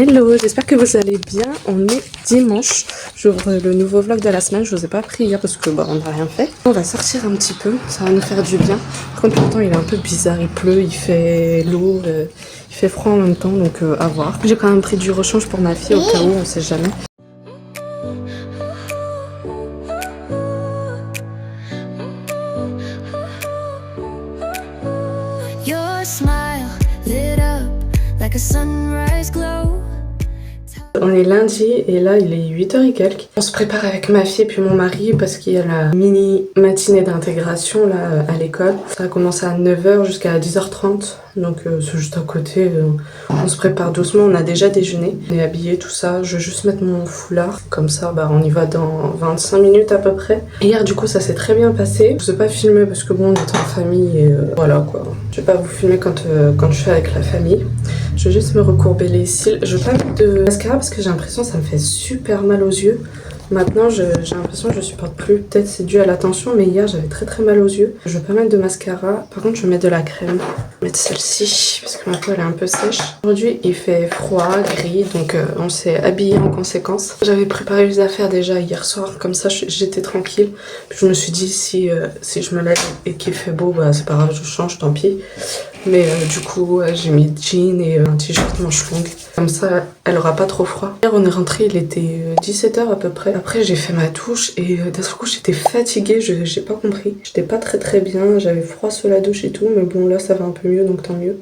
Hello, j'espère que vous allez bien. On est dimanche. J'ouvre le nouveau vlog de la semaine. Je vous ai pas pris hier parce que on n'a rien fait. On va sortir un petit peu, ça va nous faire du bien. Par contre, le temps il est un peu bizarre. Il pleut, il fait lourd, il fait froid en même temps, donc à voir. J'ai quand même pris du rechange pour ma fille au cas où, on sait jamais. Your smile lit up like a sunrise glow. On est lundi et là il est 8h et quelques. On se prépare avec ma fille et puis mon mari parce qu'il y a la mini matinée d'intégration là à l'école. Ça a commencé à 9h jusqu'à 10h30 donc c'est juste à côté. On se prépare doucement, on a déjà déjeuné. On est habillés tout ça, je vais juste mettre mon foulard comme ça on y va dans 25 minutes à peu près. Hier du coup ça s'est très bien passé. Je vous ai pas filmé parce que bon on est en famille et voilà quoi. Je vais pas vous filmer quand je suis avec la famille. Je vais juste me recourber les cils. Je vais pas mettre de mascara parce que j'ai l'impression que ça me fait super mal aux yeux. Maintenant, j'ai l'impression que je supporte plus. Peut-être c'est dû à la tension, mais hier j'avais très mal aux yeux. Je vais pas mettre de mascara. Par contre, je vais mettre de la crème. Je vais mettre celle-ci parce que ma peau elle est un peu sèche. Aujourd'hui, il fait froid, gris, donc on s'est habillé en conséquence. J'avais préparé les affaires déjà hier soir, comme ça j'étais tranquille. Puis je me suis dit si je me lève et qu'il fait beau, c'est pas grave, je change, tant pis. Mais du coup, j'ai mis jean et un t-shirt manche longue. Comme ça, elle aura pas trop froid. Hier, on est rentré, il était 17h à peu près. Après, j'ai fait ma douche et d'un seul coup, j'étais fatiguée. J'ai pas compris. J'étais pas très bien. J'avais froid sous la douche et tout. Mais bon, là, ça va un peu mieux, donc tant mieux.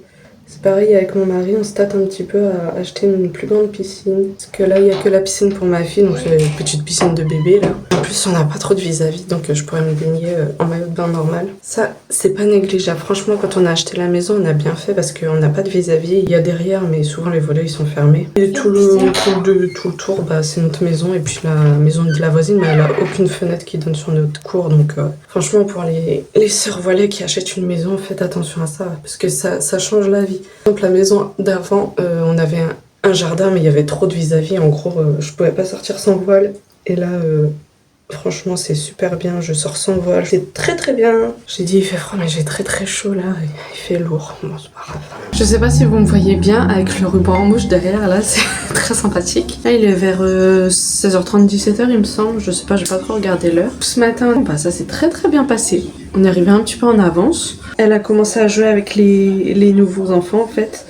C'est pareil avec mon mari, on se tâte un petit peu à acheter une plus grande piscine. Parce que là, il n'y a que la piscine pour ma fille, donc c'est une petite piscine de bébé là. En plus, on n'a pas trop de vis-à-vis, donc je pourrais me baigner en maillot de bain normal. Ça, c'est pas négligeable. Franchement, quand on a acheté la maison, on a bien fait parce qu'on n'a pas de vis-à-vis. Il y a derrière, mais souvent les volets ils sont fermés. Et tout le tour, c'est notre maison. Et puis la maison de la voisine, mais elle a aucune fenêtre qui donne sur notre cour. Donc franchement, pour les sœurs voilées qui achètent une maison, faites attention à ça parce que ça change la vie. Donc la maison d'avant, on avait un jardin mais il y avait trop de vis-à-vis, en gros je pouvais pas sortir sans voile et là franchement c'est super bien, je sors sans voile, c'est très bien. J'ai dit il fait froid mais j'ai très chaud là, il fait lourd, bon c'est pas grave. Je sais pas si vous me voyez bien avec le ruban en mouche derrière là, c'est très sympathique. Là il est vers 16h30, 17h il me semble, je sais pas, j'ai pas trop regardé l'heure. Ce matin ça s'est très bien passé, on est arrivé un petit peu en avance. Elle a commencé à jouer avec les nouveaux enfants en fait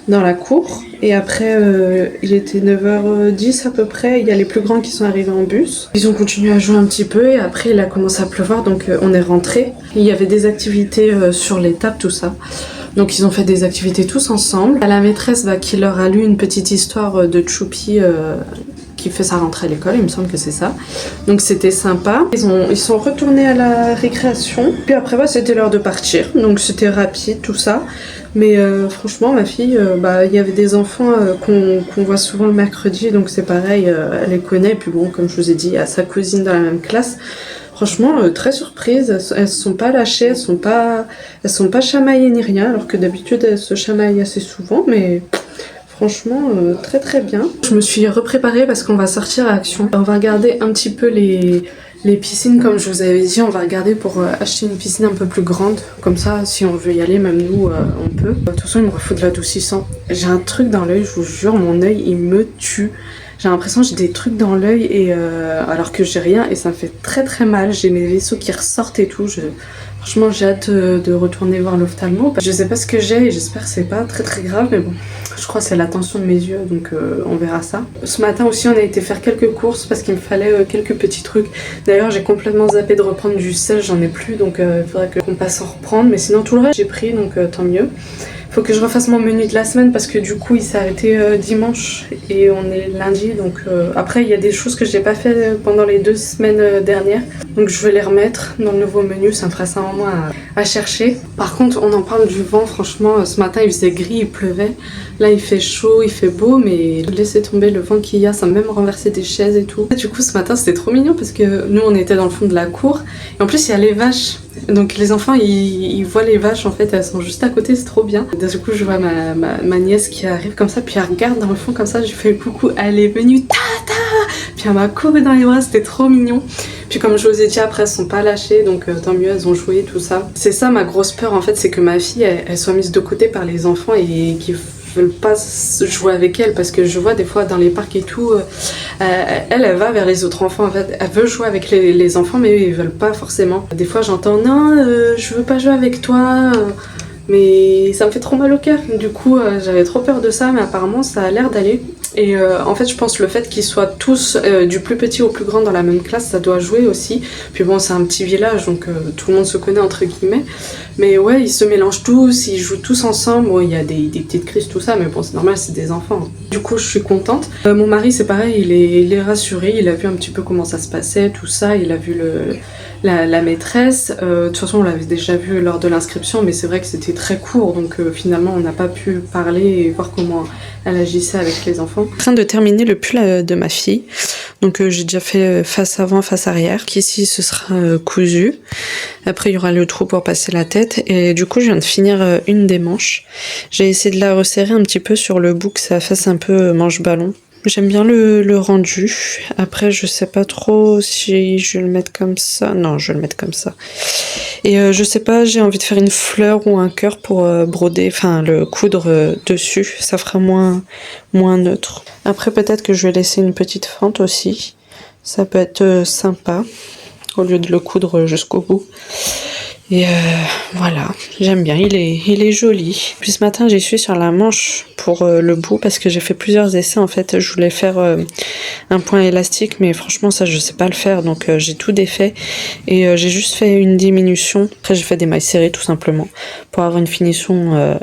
dans la cour et après il était 9h10 à peu près, il y a les plus grands qui sont arrivés en bus. Ils ont continué à jouer un petit peu et après il a commencé à pleuvoir donc on est rentré. Il y avait des activités sur les tables tout ça. Donc ils ont fait des activités tous ensemble. La maîtresse qui leur a lu une petite histoire de Choupi qui fait sa rentrée à l'école, il me semble que c'est ça. Donc c'était sympa. Ils sont retournés à la récréation. Puis après c'était l'heure de partir. Donc c'était rapide tout ça. Mais franchement ma fille, il y avait des enfants qu'on voit souvent le mercredi. Donc c'est pareil, elle les connaît. Et puis bon, comme je vous ai dit, il y a sa cousine dans la même classe. Franchement, très surprise, elles se sont pas lâchées, elles sont pas chamaillées ni rien, alors que d'habitude elles se chamaillent assez souvent, mais franchement très bien. Je me suis repréparée parce qu'on va sortir à Action. On va regarder un petit peu les piscines comme je vous avais dit, on va regarder pour acheter une piscine un peu plus grande, comme ça si on veut y aller, même nous on peut. De toute façon il me faut de l'adoucissant. J'ai un truc dans l'œil, je vous jure, mon œil il me tue. J'ai l'impression que j'ai des trucs dans l'œil et alors que j'ai rien et ça me fait très mal. J'ai mes vaisseaux qui ressortent et tout. Franchement j'ai hâte de retourner voir l'ophtalmo. Je sais pas ce que j'ai et j'espère que c'est pas très grave, mais bon, je crois que c'est la tension de mes yeux, donc on verra ça. Ce matin aussi on a été faire quelques courses parce qu'il me fallait quelques petits trucs. D'ailleurs j'ai complètement zappé de reprendre du sel, j'en ai plus, donc il faudrait qu'on passe en reprendre. Mais sinon tout le reste j'ai pris, donc tant mieux. Faut que je refasse mon menu de la semaine parce que du coup il s'est arrêté dimanche et on est lundi, donc après il y a des choses que j'ai pas fait pendant les 2 semaines dernières, donc je vais les remettre dans le nouveau menu. Ça me fera ça en moins à chercher. Par contre on en parle du vent, franchement ce matin il faisait gris, il pleuvait, là il fait chaud, il fait beau, mais laissez tomber le vent qu'il y a, ça m'a même renversé des chaises et tout. Du coup ce matin c'était trop mignon parce que nous on était dans le fond de la cour et en plus il y a les vaches. Donc les enfants ils voient les vaches en fait, elles sont juste à côté, c'est trop bien. D'un coup je vois ma nièce qui arrive comme ça, puis elle regarde dans le fond comme ça, je lui fais coucou, elle est venue, tata, puis elle m'a couru dans les bras, c'était trop mignon. Puis comme je vous ai dit, après elles sont pas lâchées, donc tant mieux, elles ont joué tout ça. C'est ça ma grosse peur en fait, c'est que ma fille elle soit mise de côté par les enfants et qu'ils veulent pas jouer avec elle, parce que je vois des fois dans les parcs et tout, elle va vers les autres enfants, en fait, elle veut jouer avec les enfants, mais eux, ils veulent pas forcément. Des fois j'entends non, je veux pas jouer avec toi, mais ça me fait trop mal au cœur. Du coup, j'avais trop peur de ça, mais apparemment ça a l'air d'aller. Et en fait, je pense le fait qu'ils soient tous, du plus petit au plus grand, dans la même classe, ça doit jouer aussi. Puis bon, c'est un petit village, donc tout le monde se connaît entre guillemets. Mais ouais, ils se mélangent tous, ils jouent tous ensemble. Bon, il y a des petites crises, tout ça, mais bon, c'est normal, c'est des enfants. Du coup, je suis contente. Mon mari, c'est pareil, il est rassuré, il a vu un petit peu comment ça se passait, tout ça, il a vu la maîtresse. De toute façon, on l'avait déjà vu lors de l'inscription, mais c'est vrai que c'était très court, donc finalement, on n'a pas pu parler et voir comment elle agissait avec les enfants. En train de terminer le pull de ma fille. Donc j'ai déjà fait face avant, face arrière. Ici, ce sera cousu. Après, il y aura le trou pour passer la tête. Et du coup, je viens de finir une des manches. J'ai essayé de la resserrer un petit peu sur le bout, que ça fasse un peu manche-ballon. J'aime bien le rendu. Après, je sais pas trop si je vais le mettre comme ça. Non, je vais le mettre comme ça. Et je sais pas, j'ai envie de faire une fleur ou un cœur pour broder, enfin le coudre dessus. Ça fera moins neutre. Après, peut-être que je vais laisser une petite fente aussi. Ça peut être sympa, au lieu de le coudre jusqu'au bout. Et voilà, j'aime bien, il est joli. Puis ce matin, j'ai essuyé sur la manche pour le bout, parce que j'ai fait plusieurs essais en fait. Je voulais faire un point élastique, mais franchement ça je sais pas le faire, donc j'ai tout défait. Et j'ai juste fait une diminution. Après j'ai fait des mailles serrées tout simplement, pour avoir une finition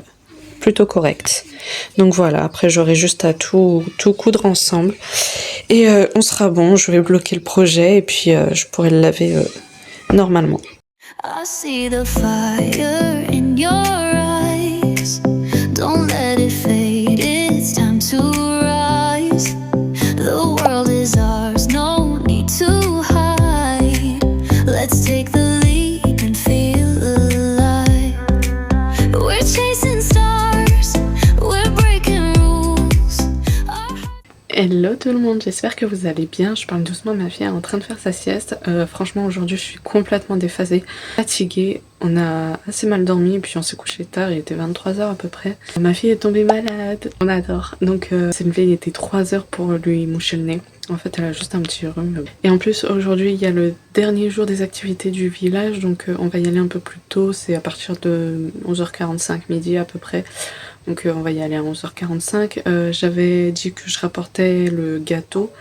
plutôt correcte. Donc voilà, après j'aurai juste à tout coudre ensemble. Et on sera bon, je vais bloquer le projet, et puis je pourrai le laver normalement. I see the fire in your eyes. Don't let it fade, it's time to rise. The world is ours, no need to hide. Let's take the leap and feel alive. We're chasing stars, we're breaking rules. Hello tout le monde, j'espère que vous allez bien. Je parle doucement, ma fille est en train de faire sa sieste. Franchement aujourd'hui je suis complètement déphasée, fatiguée. On a assez mal dormi et puis on s'est couché tard, il était 23h à peu près. Ma fille est tombée malade, on adore. Donc c'est levé, il était 3h pour lui moucher le nez. En fait elle a juste un petit rhume. Et en plus aujourd'hui il y a le dernier jour des activités du village, donc on va y aller un peu plus tôt. C'est à partir de 11h45, midi à peu près. Donc on va y aller à 11h45. J'avais dit que je rapportais le gâteau.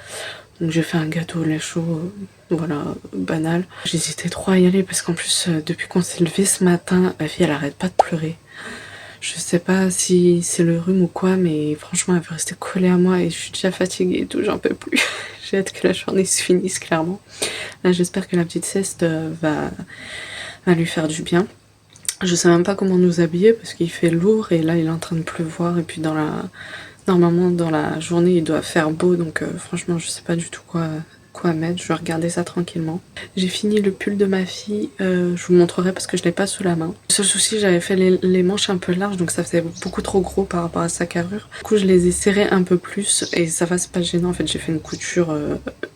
Donc j'ai fait un gâteau au lait chaud, voilà, banal. J'hésitais trop à y aller parce qu'en plus, depuis qu'on s'est levé ce matin, ma fille elle arrête pas de pleurer. Je sais pas si c'est le rhume ou quoi, mais franchement elle veut rester collée à moi et je suis déjà fatiguée et tout, j'en peux plus. J'ai hâte que la journée se finisse clairement. Là j'espère que la petite sieste va lui faire du bien. Je sais même pas comment nous habiller parce qu'il fait lourd et là il est en train de pleuvoir, et puis normalement dans la journée il doit faire beau, donc franchement je sais pas du tout quoi mettre. Je vais regarder ça tranquillement. J'ai fini le pull de ma fille, je vous montrerai parce que je l'ai pas sous la main. Le seul souci, j'avais fait les manches un peu larges, donc ça faisait beaucoup trop gros par rapport à sa carrure. Du coup je les ai serrées un peu plus et ça va, c'est pas gênant. En fait j'ai fait une couture,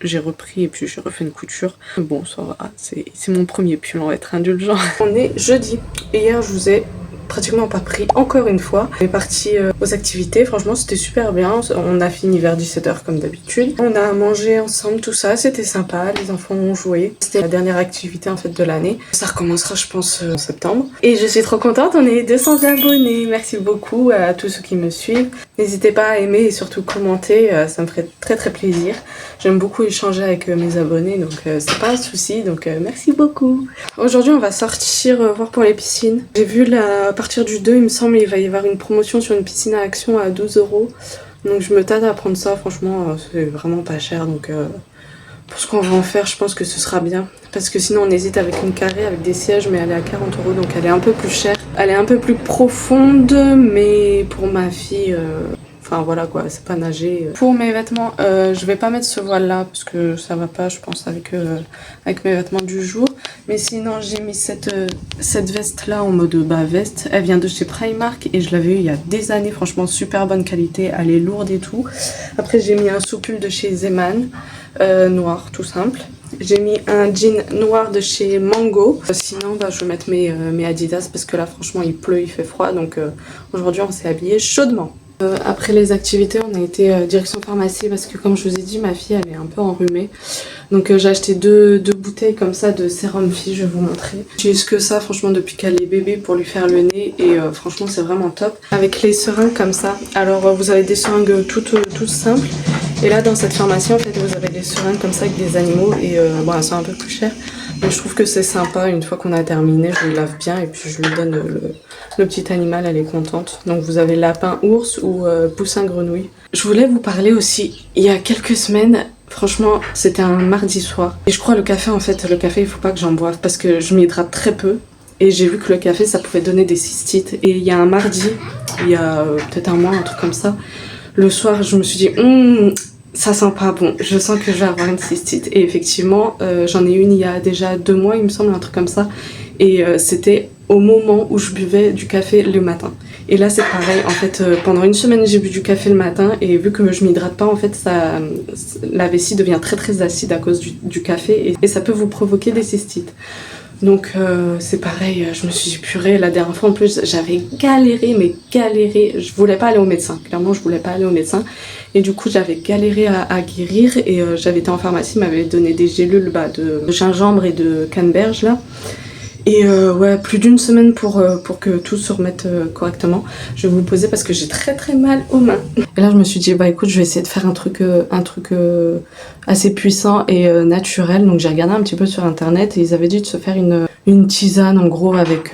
j'ai repris et puis j'ai refait une couture. Bon ça va, c'est mon premier pull, on va être indulgent. On est jeudi et hier je vous ai pratiquement pas pris encore une fois. On est parti aux activités, franchement c'était super bien. On a fini vers 17h comme d'habitude. On a mangé ensemble, tout ça, c'était sympa, les enfants ont joué. C'était la dernière activité en fait de l'année. Ça recommencera je pense en septembre. Et je suis trop contente, on est 200 abonnés. Merci beaucoup à tous ceux qui me suivent. N'hésitez pas à aimer et surtout commenter, ça me ferait très très plaisir. J'aime beaucoup échanger avec mes abonnés, donc c'est pas un souci, donc merci beaucoup. Aujourd'hui on va sortir voir pour les piscines. J'ai vu à partir du 2 il me semble il va y avoir une promotion sur une piscine à Action à 12 €. Donc je me tâte à prendre ça, franchement c'est vraiment pas cher, donc pour ce qu'on va en faire je pense que ce sera bien. Parce que sinon on hésite avec une carrée avec des sièges, mais elle est à 40 €, donc elle est un peu plus chère. Elle est un peu plus profonde, mais pour ma fille... Enfin voilà quoi, c'est pas nager. Pour mes vêtements, je vais pas mettre ce voile là parce que ça va pas je pense avec mes vêtements du jour. Mais sinon j'ai mis cette veste là en mode bas veste. Elle vient de chez Primark et je l'avais eu il y a des années, franchement super bonne qualité, elle est lourde et tout. Après j'ai mis un sous-pull de chez Zeman, noir tout simple. J'ai mis un jean noir de chez Mango. Sinon je vais mettre mes Adidas parce que là franchement il pleut, il fait froid, donc aujourd'hui on s'est habillé chaudement. Après les activités, on a été direction pharmacie parce que comme je vous ai dit, ma fille elle est un peu enrhumée. Donc j'ai acheté deux bouteilles comme ça de sérum fille, je vais vous montrer. J'utilise que ça franchement depuis qu'elle est bébé pour lui faire le nez et franchement c'est vraiment top. Avec les seringues comme ça, alors vous avez des seringues toutes simples. Et là dans cette pharmacie en fait vous avez des seringues comme ça avec des animaux et bon elles sont un peu plus chères. Mais je trouve que c'est sympa, une fois qu'on a terminé, je lui lave bien et puis je lui donne le petit animal, elle est contente. Donc vous avez lapin ours ou poussin grenouille. Je voulais vous parler aussi, il y a quelques semaines, franchement c'était un mardi soir. Et je crois le café en fait, le café il faut pas que j'en boive parce que je m'hydrate très peu. Et j'ai vu que le café ça pouvait donner des cystites. Et il y a un mardi, il y a peut-être un mois, un truc comme ça, le soir je me suis dit ça sent pas bon, je sens que je vais avoir une cystite. Et effectivement, j'en ai une il y a déjà 2 mois, il me semble, un truc comme ça. Et c'était au moment où je buvais du café le matin. Et là, c'est pareil. En fait, pendant une semaine, j'ai bu du café le matin. Et vu que je m'hydrate pas, en fait, la vessie devient très très acide à cause du café. Et ça peut vous provoquer des cystites. Donc c'est pareil, je me suis dit purée, la dernière fois en plus j'avais galéré, je voulais pas aller au médecin, clairement je voulais pas aller au médecin et du coup j'avais galéré à guérir et j'avais été en pharmacie, m'avait donné des gélules de gingembre et de canneberge là. Et ouais, plus d'1 semaine pour que tout se remette correctement. Je vais vous le poser parce que j'ai très très mal aux mains. Et là je me suis dit bah écoute je vais essayer de faire un truc assez puissant et naturel. Donc j'ai regardé un petit peu sur internet et ils avaient dit de se faire une tisane en gros avec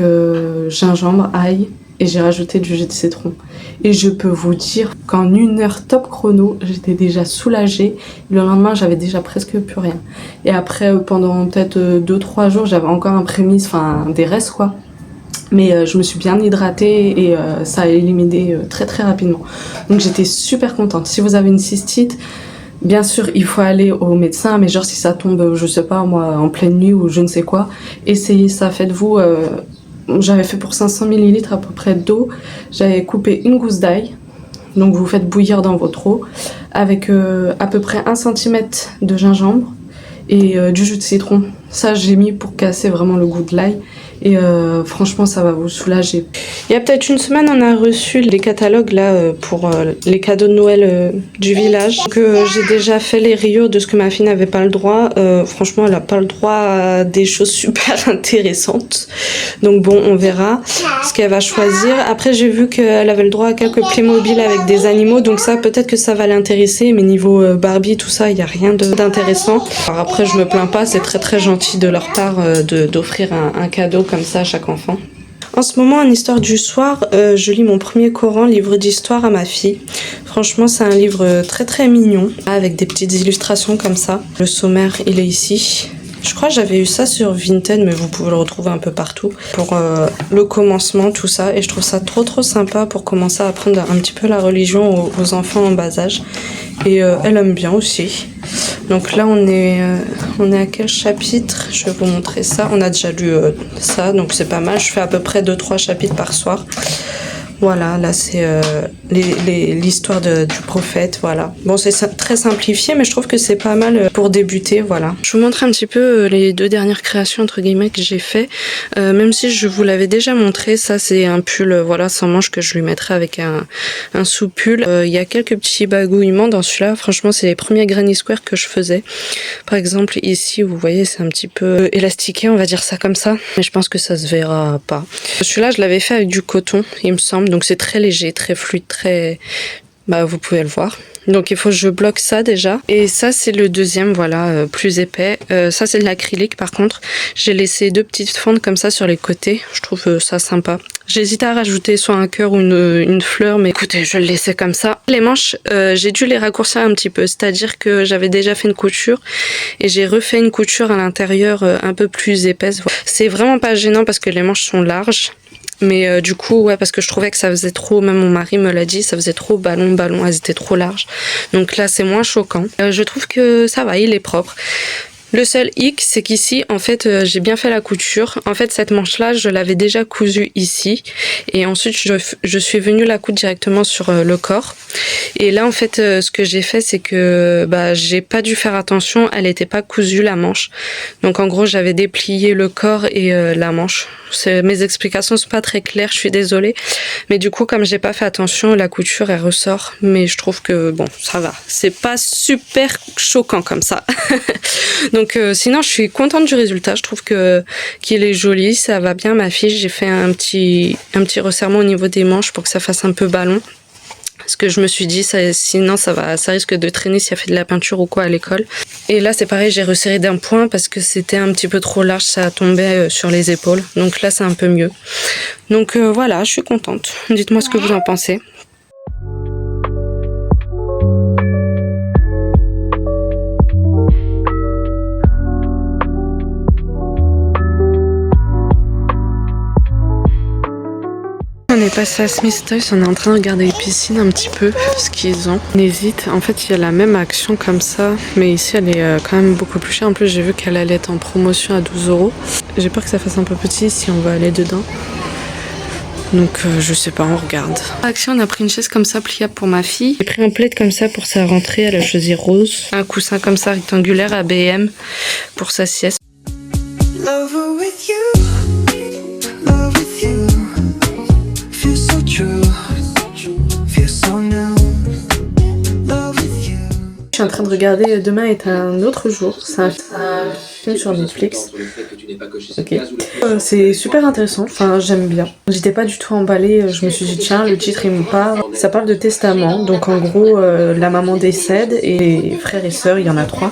gingembre, ail et j'ai rajouté du jus de citron. Et je peux vous dire qu'en 1 heure top chrono, j'étais déjà soulagée. Le lendemain, j'avais déjà presque plus rien. Et après, pendant peut-être 2-3 jours, j'avais encore un prémisse, enfin des restes quoi. Mais je me suis bien hydratée et ça a éliminé très très rapidement. Donc j'étais super contente. Si vous avez une cystite, bien sûr, il faut aller au médecin, mais genre si ça tombe, je sais pas moi, en pleine nuit ou je ne sais quoi, essayez ça, faites-vous... J'avais fait pour 500 ml à peu près d'eau, j'avais coupé une gousse d'ail, donc vous faites bouillir dans votre eau, avec à peu près 1 cm de gingembre et du jus de citron. Ça j'ai mis pour casser vraiment le goût de l'ail et franchement ça va vous soulager. Il y a peut-être 1 semaine on a reçu les catalogues là pour les cadeaux de Noël du village. Que j'ai déjà fait les rayures de ce que ma fille n'avait pas le droit. Franchement elle n'a pas le droit à des choses super intéressantes. Donc bon on verra ce qu'elle va choisir. Après j'ai vu qu'elle avait le droit à quelques Playmobil avec des animaux. Donc ça peut-être que ça va l'intéresser. Mais niveau Barbie tout ça il n'y a rien d'intéressant. Alors après je me plains pas, c'est très très gentil de leur part d'offrir un cadeau comme ça à chaque enfant. En ce moment, en histoire du soir, je lis mon premier Coran, livre d'histoire à ma fille. Franchement, c'est un livre très très mignon, avec des petites illustrations comme ça. Le sommaire, il est ici. Je crois que j'avais eu ça sur Vinted, mais vous pouvez le retrouver un peu partout. Pour le commencement, tout ça. Et je trouve ça trop trop sympa pour commencer à apprendre un petit peu la religion aux enfants en bas âge. Et elle aime bien aussi. Donc là on est à quel chapitre? Je vais vous montrer ça. On a déjà lu ça, donc c'est pas mal. Je fais à peu près 2-3 chapitres par soir. Voilà, là c'est l'histoire du prophète, voilà. Bon, c'est très simplifié, mais je trouve que c'est pas mal pour débuter, voilà. Je vous montre un petit peu les 2 dernières créations, entre guillemets, que j'ai fait. Même si je vous l'avais déjà montré, ça c'est un pull, voilà, sans manches que je lui mettrai avec un sous-pull. Il y a quelques petits bagouillements dans celui-là. Franchement, c'est les premiers Granny Square que je faisais. Par exemple, ici, vous voyez, c'est un petit peu élastiqué, on va dire ça comme ça. Mais je pense que ça se verra pas. Celui-là, je l'avais fait avec du coton, il me semble. Donc c'est très léger, très fluide, très... Bah vous pouvez le voir. Donc il faut que je bloque ça déjà. Et ça c'est le deuxième, voilà, plus épais. Ça c'est de l'acrylique par contre. J'ai laissé 2 petites fentes comme ça sur les côtés. Je trouve ça sympa. J'hésitais à rajouter soit un cœur ou une fleur, mais écoutez, je le laissais comme ça. Les manches, j'ai dû les raccourcir un petit peu. C'est-à-dire que j'avais déjà fait une couture et j'ai refait une couture à l'intérieur un peu plus épaisse. C'est vraiment pas gênant parce que les manches sont larges. Mais du coup, ouais, parce que je trouvais que ça faisait trop, même mon mari me l'a dit, ça faisait trop ballon, elles étaient trop larges. Donc là, c'est moins choquant. Je trouve que ça va, il est propre. Le seul hic, c'est qu'ici, en fait, j'ai bien fait la couture. En fait, cette manche-là, je l'avais déjà cousue ici. Et ensuite, je suis venue la coudre directement sur le corps. Et là, en fait, ce que j'ai fait, c'est que j'ai pas dû faire attention. Elle était pas cousue, la manche. Donc, en gros, j'avais déplié le corps et la manche. Mes explications sont pas très claires, je suis désolée. Mais du coup, comme j'ai pas fait attention, la couture, elle ressort. Mais je trouve que, bon, ça va. C'est pas super choquant comme ça. Donc sinon je suis contente du résultat, je trouve qu'il est joli, ça va bien ma fille. J'ai fait un petit resserrement au niveau des manches pour que ça fasse un peu ballon. Parce que je me suis dit sinon ça risque de traîner si elle fait de la peinture ou quoi à l'école. Et là c'est pareil, j'ai resserré d'un point parce que c'était un petit peu trop large, ça tombait sur les épaules. Donc là c'est un peu mieux. Donc voilà, je suis contente. Dites-moi ce que vous en pensez. On est passé à Smith Toys, on est en train de regarder les piscines un petit peu, ce qu'ils ont. On hésite, en fait il y a la même action comme ça, mais ici elle est quand même beaucoup plus chère. En plus j'ai vu qu'elle allait être en promotion à 12 €. J'ai peur que ça fasse un peu petit si on va aller dedans. Donc je sais pas, on regarde. Action, on a pris une chaise comme ça pliable pour ma fille. J'ai pris un plaid comme ça pour sa rentrée, elle a choisi rose. Un coussin comme ça rectangulaire à BM pour sa sieste. Je suis en train de regarder Demain est un autre jour. C'est un film sur Netflix. Okay. C'est super intéressant, enfin j'aime bien. J'étais pas du tout emballée, je me suis dit tiens le titre il me parle. Ça parle de testament, donc en gros la maman décède et les frères et sœurs, il y en a 3,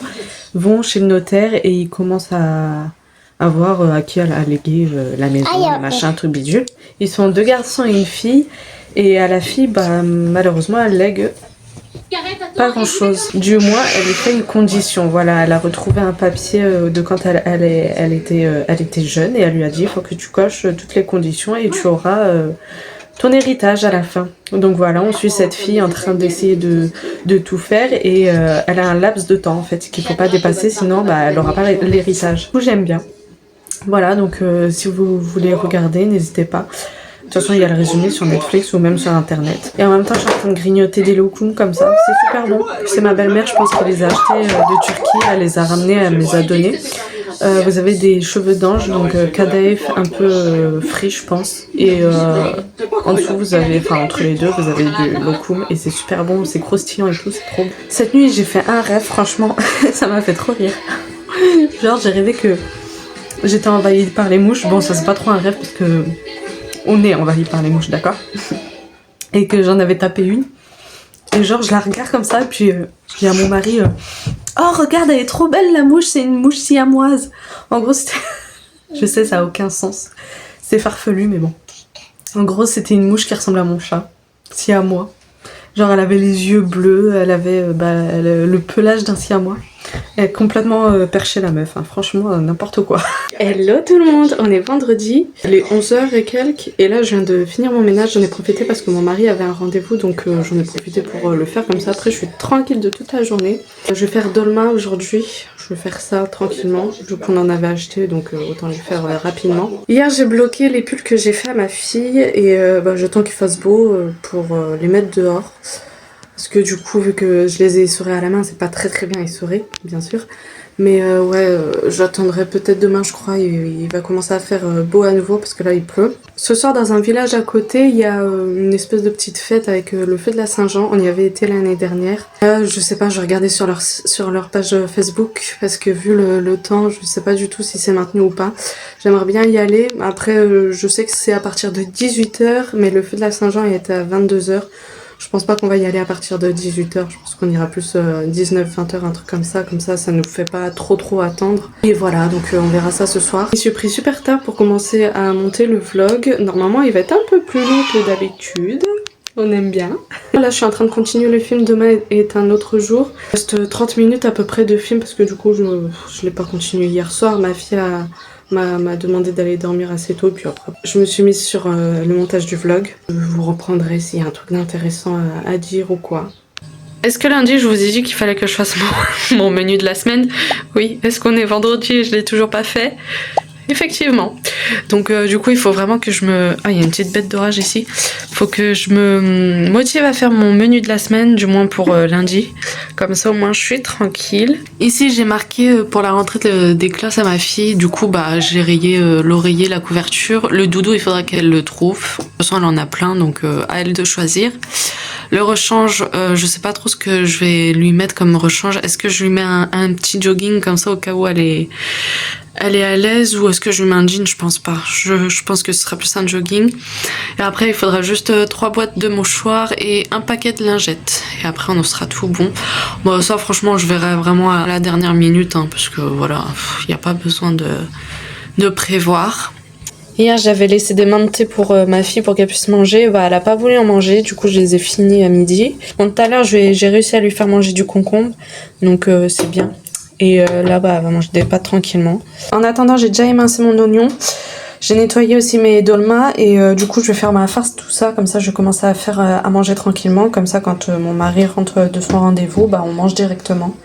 vont chez le notaire et ils commencent à voir à qui elle a légué la maison, le machin, truc bidule. Ils sont 2 garçons et une fille et à la fille malheureusement elle lègue pas grand chose. Du moins, elle lui fait une condition. Voilà, elle a retrouvé un papier de quand elle était jeune et elle lui a dit il faut que tu coches toutes les conditions et tu auras ton héritage à la fin. Donc voilà, on suit cette fille en train d'essayer de tout faire et elle a un laps de temps en fait qu'il faut pas dépasser sinon elle n'aura pas l'héritage. Moi j'aime bien. Voilà, donc si vous voulez regarder, n'hésitez pas. De toute façon, il y a le résumé sur Netflix ou même sur Internet. Et en même temps, je suis en train de grignoter des lokoums comme ça. C'est super bon. C'est ma belle-mère, je pense, qui les a achetés de Turquie. Elle les a ramenés, elle me les a donnés. Vous avez des cheveux d'ange, donc kadhaif, un peu frit, je pense. Et en dessous, vous avez, enfin entre les deux, vous avez du lokoum. Et c'est super bon, c'est croustillant et tout, c'est trop bon. Cette nuit, j'ai fait un rêve, franchement. Ça m'a fait trop rire. Genre, j'ai rêvé que j'étais envahie par les mouches. Bon, ça c'est pas trop un rêve parce que on est envahi par les mouches, d'accord? Et que j'en avais tapé une. Et genre, je la regarde comme ça, et puis je dis à mon mari oh, regarde, elle est trop belle la mouche, c'est une mouche siamoise. En gros, c'était. Je sais, ça a aucun sens. C'est farfelu, mais bon. En gros, c'était une mouche qui ressemble à mon chat, siamois. Genre, elle avait les yeux bleus, elle avait le pelage d'un siamois. Elle est complètement perchée la meuf, hein. Franchement n'importe quoi. Hello tout le monde, on est vendredi, il est 11h et quelques et là je viens de finir mon ménage, j'en ai profité parce que mon mari avait un rendez-vous donc j'en ai profité pour le faire comme ça. Après je suis tranquille de toute la journée. Je vais faire dolma aujourd'hui, je vais faire ça tranquillement, vu qu'on en avait acheté donc autant le faire rapidement. Hier j'ai bloqué les pulls que j'ai fait à ma fille et j'attends qu'il fasse beau pour les mettre dehors. Parce que du coup, vu que je les ai essorés à la main, c'est pas très bien essoré, bien sûr. Mais j'attendrai peut-être demain, je crois. Il va commencer à faire beau à nouveau parce que là, il pleut. Ce soir, dans un village à côté, il y a une espèce de petite fête avec le feu de la Saint-Jean. On y avait été l'année dernière. Je sais pas, je regardais sur leur page Facebook parce que vu le temps, je sais pas du tout si c'est maintenu ou pas. J'aimerais bien y aller. Après, je sais que c'est à partir de 18h, mais le feu de la Saint-Jean est à 22h. Je pense pas qu'on va y aller à partir de 18h, je pense qu'on ira plus 19-20h, un truc comme ça ça nous fait pas trop attendre. Et voilà, donc on verra ça ce soir. Je suis pris super tard pour commencer à monter le vlog. Normalement il va être un peu plus long que d'habitude. On aime bien. Là je suis en train de continuer le film Demain est un autre jour. Il reste 30 minutes à peu près de film parce que du coup je l'ai pas continué hier soir. Ma fille m'a demandé d'aller dormir assez tôt, puis après je me suis mise sur le montage du vlog. Je vous reprendrai s'il y a un truc d'intéressant à dire ou quoi. Est-ce que lundi je vous ai dit qu'il fallait que je fasse mon menu de la semaine? Oui. Est-ce qu'on est vendredi et je l'ai toujours pas fait? Effectivement. Donc du coup il faut vraiment que je me... Ah, il y a une petite bête d'orage ici. Faut que je me motive à faire mon menu de la semaine, du moins pour lundi. Comme ça au moins je suis tranquille. Ici j'ai marqué pour la rentrée des classes à ma fille. Du coup bah j'ai rayé l'oreiller, la couverture. Le doudou il faudra qu'elle le trouve. De toute façon elle en a plein donc à elle de choisir. Le rechange, je sais pas trop ce que je vais lui mettre comme rechange. Est-ce que je lui mets un petit jogging comme ça au cas où elle est à l'aise, ou est-ce que je lui mets un jean? Je pense pas. Je pense que ce sera plus un jogging. Et après il faudra juste 3 boîtes de mouchoirs et un paquet de lingettes. Et après on sera tout bon. Bon ça franchement je verrai vraiment à la dernière minute hein, parce que voilà, il n'y a pas besoin de prévoir. Hier j'avais laissé des menthes de thé pour ma fille pour qu'elle puisse manger. Bah, elle a pas voulu en manger, du coup je les ai finis à midi. Bon, tout à l'heure j'ai réussi à lui faire manger du concombre, donc c'est bien. Et là bah elle va manger des pâtes tranquillement. En attendant j'ai déjà émincé mon oignon. J'ai nettoyé aussi mes dolmas et du coup je vais faire ma farce tout ça. Comme ça je vais commencer à faire à manger tranquillement. Comme ça quand mon mari rentre de son rendez-vous, bah on mange directement.